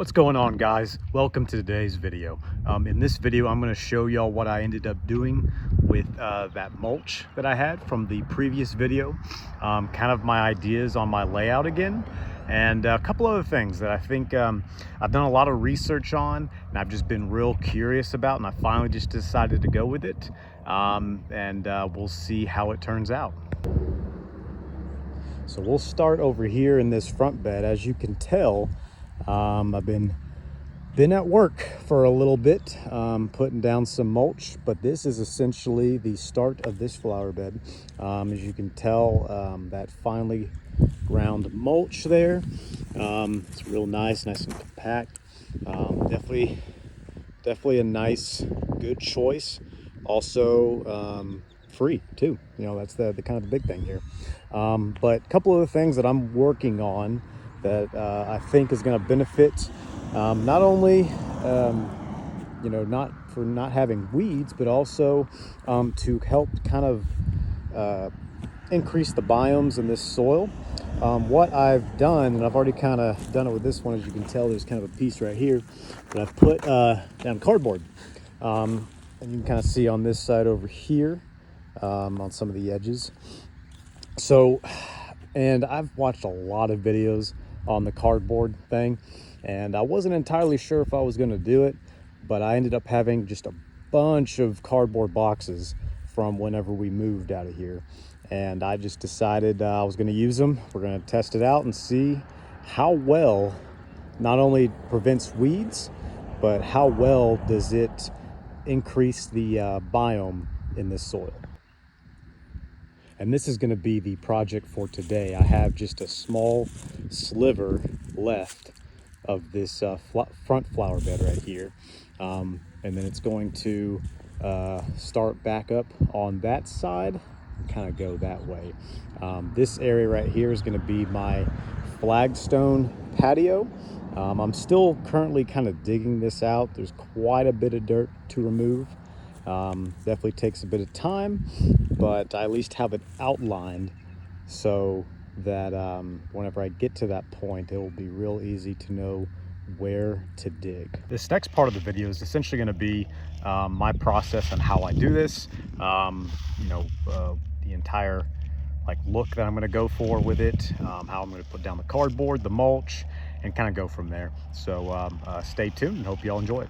What's going on, guys? Welcome to today's video. In this video I'm going to show y'all what I ended up doing with that mulch that I had from the previous video, kind of my ideas on my layout again, and a couple other things that I think I've done a lot of research on and I've just been real curious about, and I finally just decided to go with it, and we'll see how it turns out. So we'll start over here in this front bed. As you can tell, I've been at work for a little bit, putting down some mulch, but this is essentially the start of this flower bed. As you can tell, that finely ground mulch there, it's real nice and compact. Definitely a nice, good choice. Also, free too. You know, that's the kind of the big thing here. But a couple of the things that I'm working on that I think is going to benefit not only not for not having weeds, but also to help kind of increase the biomes in this soil. What I've done, and I've already kind of done it with this one, as you can tell, there's kind of a piece right here that I've put down cardboard, and you can kind of see on this side over here, on some of the edges. So, and I've watched a lot of videos on the cardboard thing, and I wasn't entirely sure if I was going to do it, but I ended up having just a bunch of cardboard boxes from whenever we moved out of here, and I just decided I was going to use them. We're going to test it out and see how well not only prevents weeds, but how well does it increase the biome in this soil. And this is going to be the project for today. I have just a small sliver left of this front flower bed right here. And then it's going to start back up on that side and kind of go that way. This area right here is going to be my flagstone patio. I'm still currently kind of digging this out. There's quite a bit of dirt to remove. Definitely takes a bit of time, but I at least have it outlined so that whenever I get to that point, it will be real easy to know where to dig. This next part of the video is essentially going to be my process on how I do this, the entire look that I'm going to go for with it, how I'm going to put down the cardboard, the mulch, and kind of go from there. So stay tuned and hope you all enjoy it.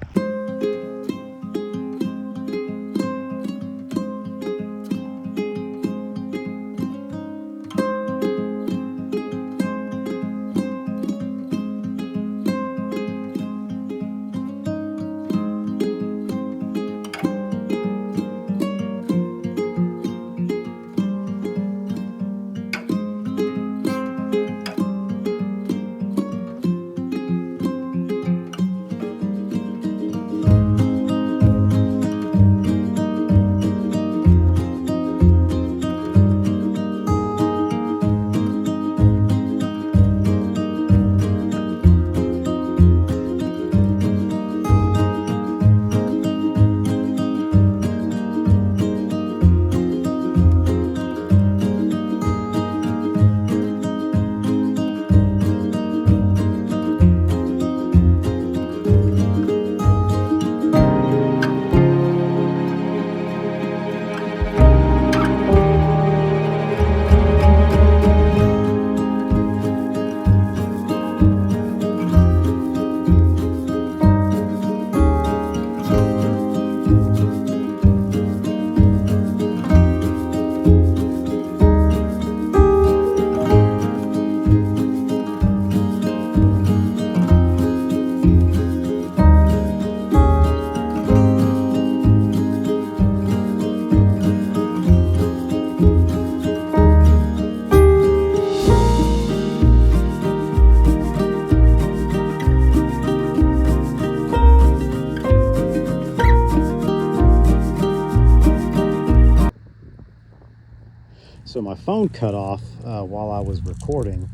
So my phone cut off while I was recording.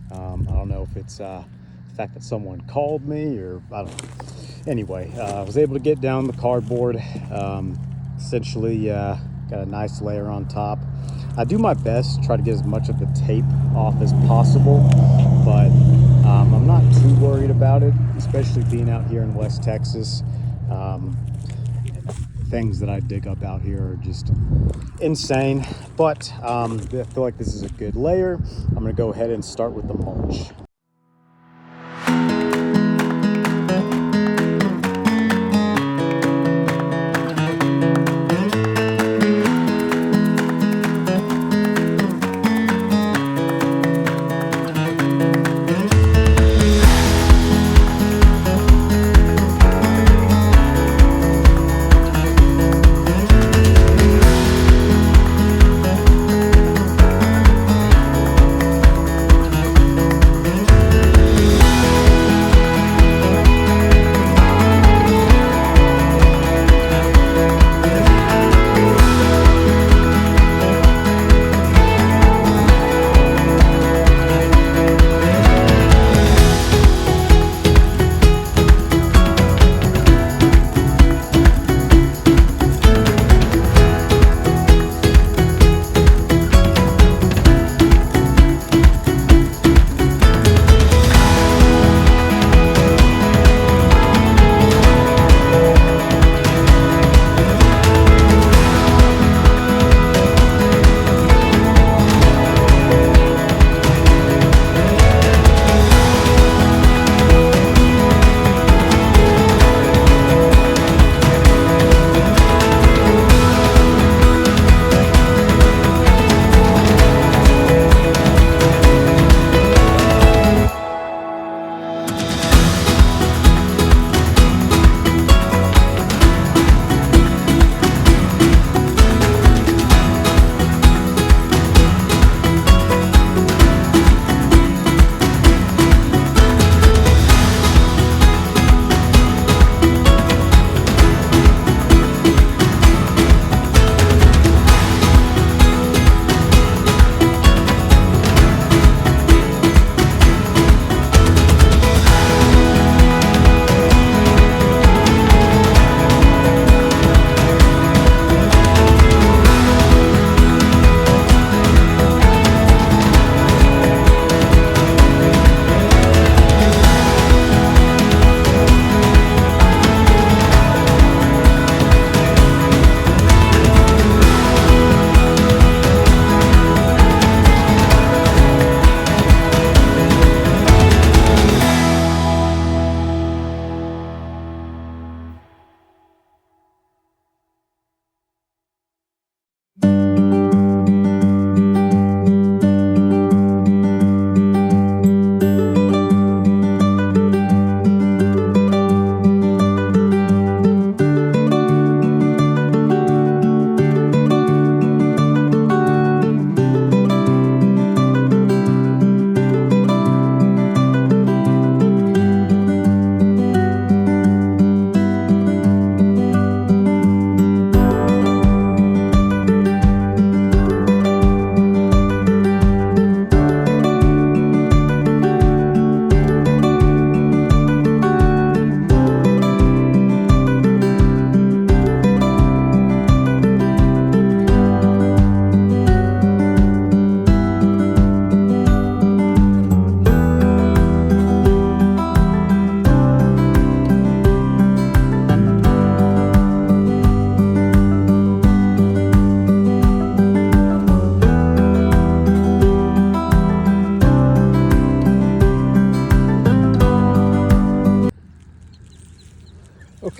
I don't know if it's the fact that someone called me, or I don't know. Anyway, I was able to get down the cardboard. Essentially got a nice layer on top. I do my best to try to get as much of the tape off as possible, but I'm not too worried about it, especially being out here in West Texas. Things that I dig up out here are just insane, but I feel like this is a good layer. I'm gonna go ahead and start with the mulch.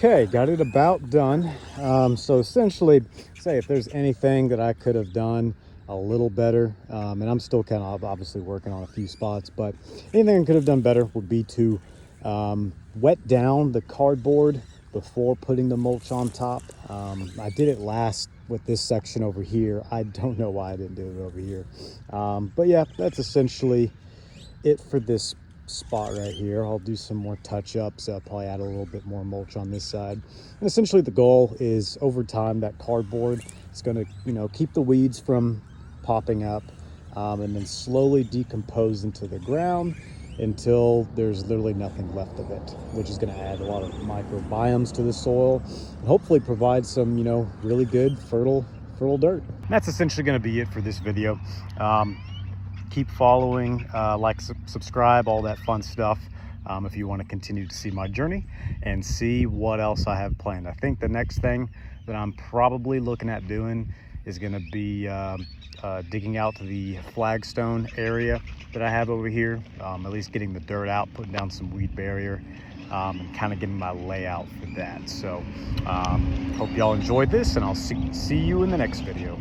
Okay, got it about done. So essentially, say if there's anything that I could have done a little better, and I'm still kind of obviously working on a few spots, but anything I could have done better would be to wet down the cardboard before putting the mulch on top. I did it last with this section over here. I don't know why I didn't do it over here. But yeah, that's essentially it for this spot right here. I'll do some more touch-ups. I'll probably add a little bit more mulch on this side. And essentially the goal is over time that cardboard is going to, you know, keep the weeds from popping up, and then slowly decompose into the ground until there's literally nothing left of it, which is going to add a lot of microbiomes to the soil and hopefully provide some, you know, really good fertile dirt. And that's essentially going to be it for this video. keep following, like, subscribe, all that fun stuff. If you want to continue to see my journey and see what else I have planned. I think the next thing that I'm probably looking at doing is going to be digging out to the flagstone area that I have over here, at least getting the dirt out, putting down some weed barrier, and kind of getting my layout for that. So hope y'all enjoyed this, and I'll see you in the next video.